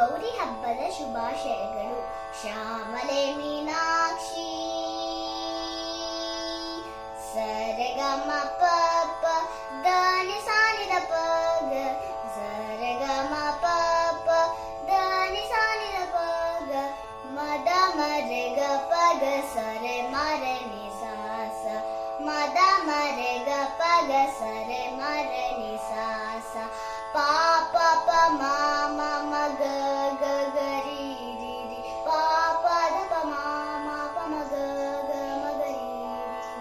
ಗೌರಿ ಹಬ್ಬದ ಶುಭಾಶಯಗಳು. ಶ್ಯಾಮಲೆ ಮೀನಾಕ್ಷಿ ಸರೆಗಮ ಪಪ ದಾನಿ ಸಾನಿದ ಪಗ ಸರೆಗಮ ಪಪ ದಾನಿ ಸಾನಿದ ಪಗ ಮದ ಮರೆಗ ಪಗ ಸರೆ ಮರೆ ನಿ ಸಾಸ ಮದ ಮರೆಗ ಪಗ ಸರೆ ಮರೆ ನಿ ಸಾಸ ಪಾಪ ಪ ಮಾಮ ಮಗ ಗ ಗರಿ ರಿ ರಿ ಪಾಪ ದ ಪ ಮಾಮ ಪ ಮಗ ಗ ಮಗರಿ ರಿ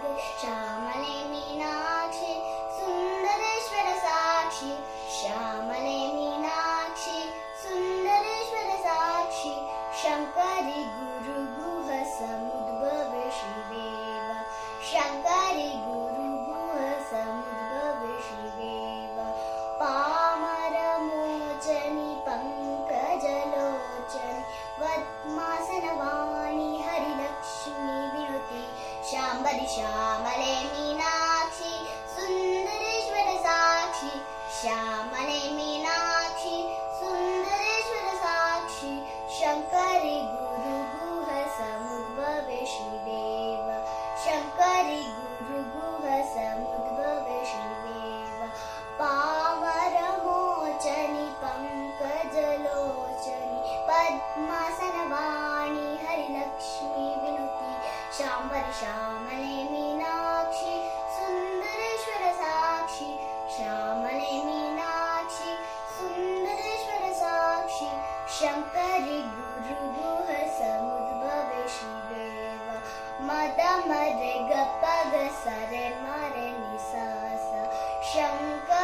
ರಿ ಶ್ಯಾಮಲೆ ಮೀನಾಕ್ಷಿ ಸುಂದರೇಶ್ವರ ಸಾಕ್ಷಿ ಶ್ಯಾಮಲೆ ಮೀನಾಕ್ಷಿ ಸುಂದರೇಶ್ವರ ಸಾಕ್ಷಿ ಶಂಕರಿ ಗುರು ಗುಹ ಸಮುದ್ಭವ ಶಿವೇವ ಶಂಕರಿ ಗುರು ಗುಹ ಸಮುದ್ಭವ ಶಿವೇವ ಪಾಮರ ಮೋಚನಿ ಪಂಕಜಲೋಚನಿ ಪದ್ಮಾಸನ ವಾಣಿ ಹರಿಲಕ್ಷ್ಮಿ ವಿನುತಿ ಶಾಂಬರಿ ಶ್ಯಾಮಲೆ ಮೀನಾಕ್ಷಿ ಸುಂದರೇಶ್ವರ ಸಾಕ್ಷಿ ಶ್ಯಾಮಲೆ ಮೀನಾಕ್ಷಿ ಸುಂದರೇಶ್ವರ ಸಾಕ್ಷಿ ಶಂಕರಿ ಗುರು ಗುಹ ಸಮುದ್ಭವ ಶಿವೇವ ಶಂಕರಿ ಗುರು ಗುಹ ಸಮುದ್ಭವ ಶಿವೇವ ಪಾಮರ ಮೋಚನಿ ಪಂಕಜಲೋಚನಿ ಪದ್ಮಾಸನ ವಾಣಿ ಹರಿಲಕ್ಷ್ಮಿ ವಿನುತಿ ಶಾಂಬರಿ ಶ್ಯಾಮಲೆ ಮೀನಾಕ್ಷಿ ಸುಂದರೇಶ್ವರ ಸಾಕ್ಷಿ ಶ್ಯಾಮಲೆ ಮೀನಾಕ್ಷಿ ಸುಂದರೇಶ್ವರ ಸಾಕ್ಷಿ ಶಂಕರಿ ಗುರು ಗುಹ ಸಮುದ್ಭವ ಶಿವೇವ ಮದ ಮರೆ ಗ ಪಗ ಸರೆ ಮರೆ ನಿ ಸಾಸ ಶಂಕರಿ